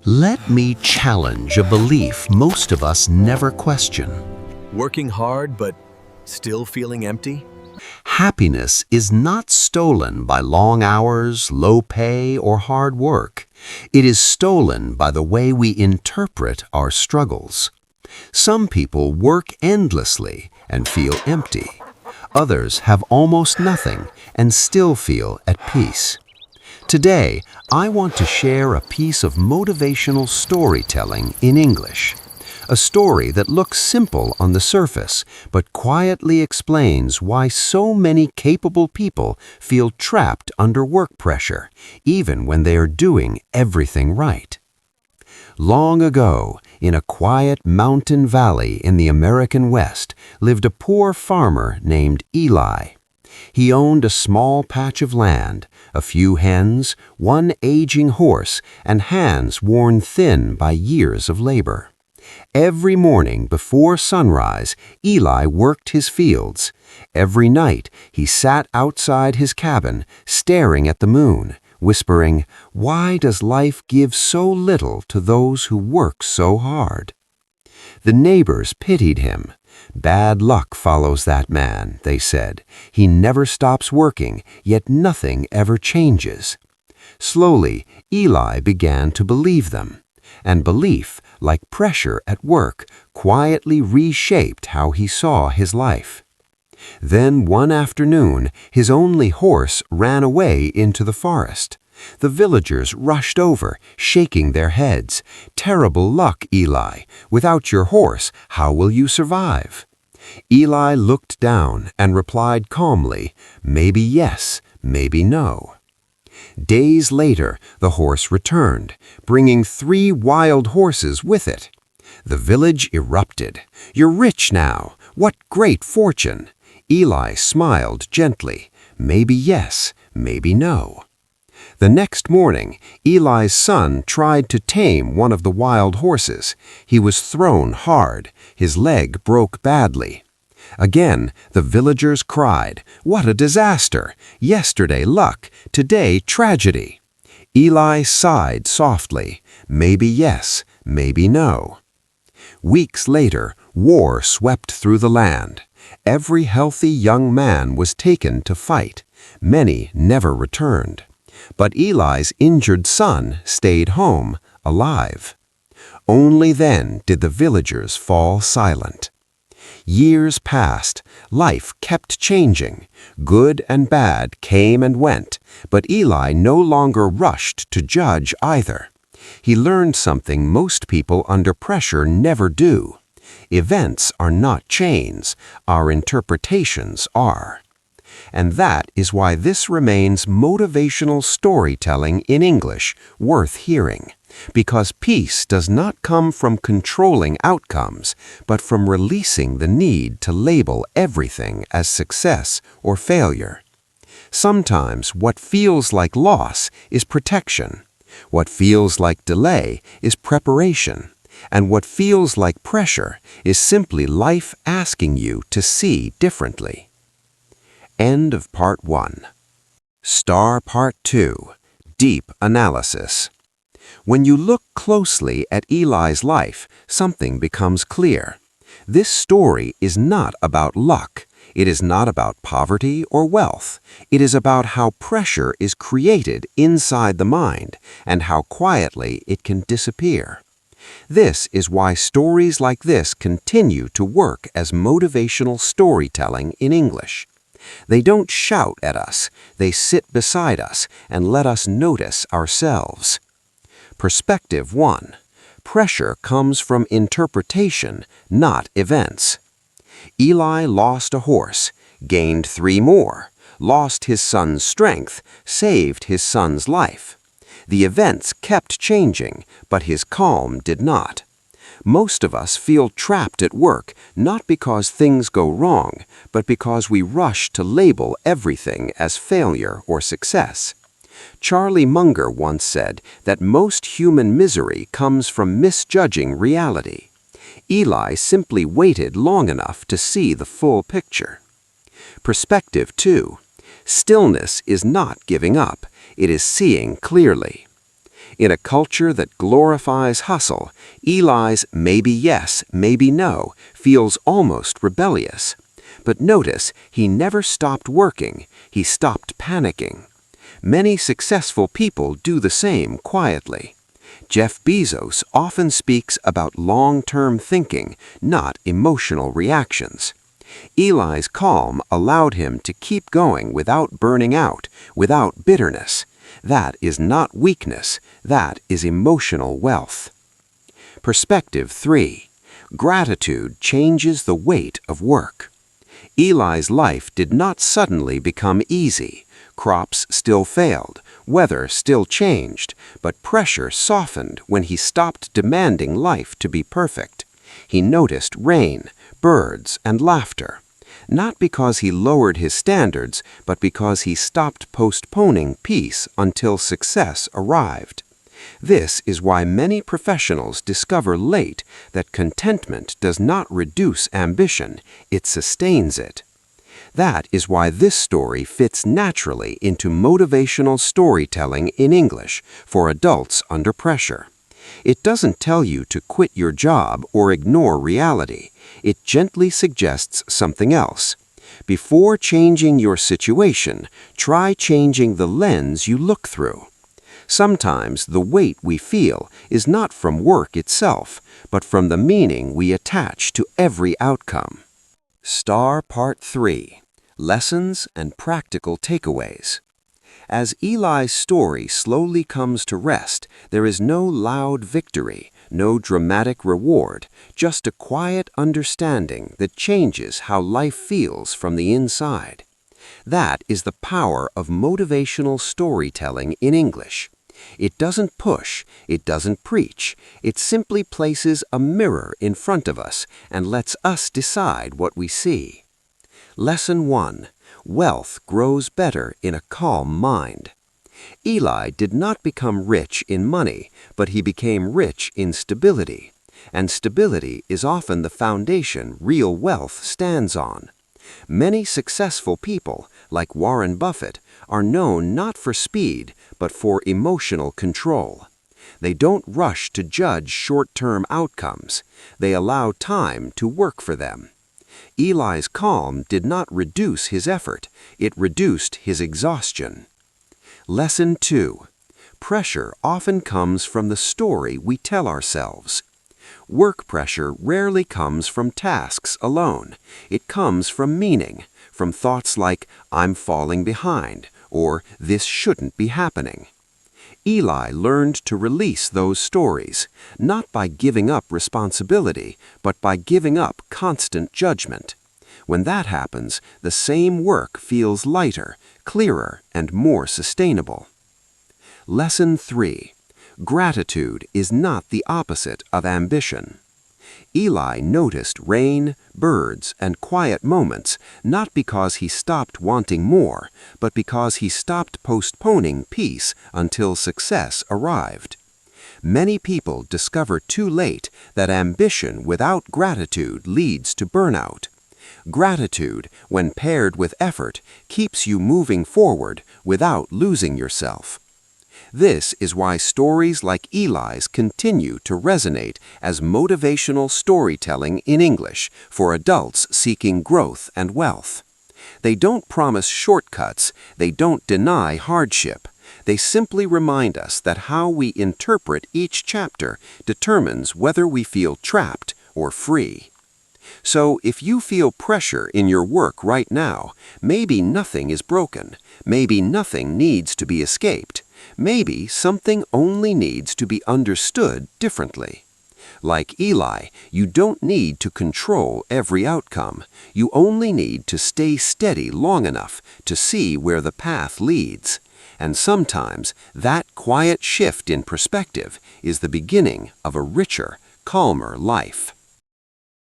Let me challenge a belief most of us never question. Working hard but still feeling empty? Happiness is not stolen by long hours, low pay, or hard work. It is stolen by the way we interpret our struggles. Some people work endlessly and feel empty. Others have almost nothing and still feel at peace. Today, I want to share a piece of motivational storytelling in English. A story that looks simple on the surface, but quietly explains why so many capable people feel trapped under work pressure, even when they are doing everything right. Long ago, in a quiet mountain valley in the American West, lived a poor farmer named Eli. He owned a small patch of land, a few hens, one aging horse, and hands worn thin by years of labor. Every morning before sunrise, Eli worked his fields. Every night, he sat outside his cabin, staring at the moon, whispering, "Why does life give so little to those who work so hard?" The neighbors pitied him. "Bad luck follows that man," they said. "He never stops working, yet nothing ever changes." Slowly, Eli began to believe them. And belief, like pressure at work, quietly reshaped how he saw his life. Then one afternoon, his only horse ran away into the forest. The villagers rushed over, shaking their heads. "Terrible luck, Eli. Without your horse, how will you survive?" Eli looked down and replied calmly, "Maybe yes, maybe no." Days later, the horse returned, bringing 3 wild horses with it. The village erupted. "You're rich now. What great fortune!" Eli smiled gently. "Maybe yes, maybe no." The next morning, Eli's son tried to tame one of the wild horses. He was thrown hard. His leg broke badly. Again, the villagers cried, "What a disaster! Yesterday luck, today tragedy." Eli sighed softly. "Maybe yes, maybe no." Weeks later, war swept through the land. Every healthy young man was taken to fight. Many never returned. But Eli's injured son stayed home, alive. Only then did the villagers fall silent. Years passed. Life kept changing. Good and bad came and went, but Eli no longer rushed to judge either. He learned something most people under pressure never do. Events are not chains, our interpretations are. And that is why this remains motivational storytelling in English worth hearing. Because peace does not come from controlling outcomes, but from releasing the need to label everything as success or failure. Sometimes what feels like loss is protection. What feels like delay is preparation. And what feels like pressure is simply life asking you to see differently. End of Part 1. Star Part 2. Deep Analysis. When you look closely at Eli's life, something becomes clear. This story is not about luck. It is not about poverty or wealth. It is about how pressure is created inside the mind and how quietly it can disappear. This is why stories like this continue to work as motivational storytelling in English. They don't shout at us, they sit beside us and let us notice ourselves. Perspective 1. Pressure comes from interpretation, not events. Eli lost a horse, gained 3 more, lost his son's strength, saved his son's life. The events kept changing, but his calm did not. Most of us feel trapped at work, not because things go wrong, but because we rush to label everything as failure or success. Charlie Munger once said that most human misery comes from misjudging reality. Eli simply waited long enough to see the full picture. Perspective 2. Stillness is not giving up, it is seeing clearly. In a culture that glorifies hustle, Eli's maybe yes, maybe no feels almost rebellious. But notice, he never stopped working, he stopped panicking. Many successful people do the same quietly. Jeff Bezos often speaks about long-term thinking, not emotional reactions. Eli's calm allowed him to keep going without burning out, without bitterness. That is not weakness, that is emotional wealth. Perspective 3. Gratitude changes the weight of work. Eli's life did not suddenly become easy. Crops still failed, weather still changed, but pressure softened when he stopped demanding life to be perfect. He noticed rain, birds, and laughter. Not because he lowered his standards, but because he stopped postponing peace until success arrived. This is why many professionals discover late that contentment does not reduce ambition, it sustains it. That is why this story fits naturally into motivational storytelling in English for adults under pressure. It doesn't tell you to quit your job or ignore reality. It gently suggests something else. Before changing your situation, try changing the lens you look through. Sometimes the weight we feel is not from work itself, but from the meaning we attach to every outcome. Star Part 3. Lessons and Practical Takeaways. As Eli's story slowly comes to rest, there is no loud victory, no dramatic reward, just a quiet understanding that changes how life feels from the inside. That is the power of motivational storytelling in English. It doesn't push, it doesn't preach, it simply places a mirror in front of us and lets us decide what we see. Lesson 1. Wealth grows better in a calm mind. Eli did not become rich in money, but he became rich in stability. And stability is often the foundation real wealth stands on. Many successful people, like Warren Buffett, are known not for speed, but for emotional control. They don't rush to judge short-term outcomes. They allow time to work for them. Eli's calm did not reduce his effort, it reduced his exhaustion. Lesson 2. Pressure often comes from the story we tell ourselves. Work pressure rarely comes from tasks alone. It comes from meaning, from thoughts like, "I'm falling behind," or "this shouldn't be happening." Eli learned to release those stories, not by giving up responsibility, but by giving up constant judgment. When that happens, the same work feels lighter, clearer, and more sustainable. Lesson 3. Gratitude is not the opposite of ambition. Eli noticed rain, birds, and quiet moments not because he stopped wanting more, but because he stopped postponing peace until success arrived. Many people discover too late that ambition without gratitude leads to burnout. Gratitude, when paired with effort, keeps you moving forward without losing yourself. This is why stories like Eli's continue to resonate as motivational storytelling in English for adults seeking growth and wealth. They don't promise shortcuts, they don't deny hardship. They simply remind us that how we interpret each chapter determines whether we feel trapped or free. So if you feel pressure in your work right now, maybe nothing is broken, maybe nothing needs to be escaped. Maybe something only needs to be understood differently. Like Eli, you don't need to control every outcome. You only need to stay steady long enough to see where the path leads. And sometimes that quiet shift in perspective is the beginning of a richer, calmer life.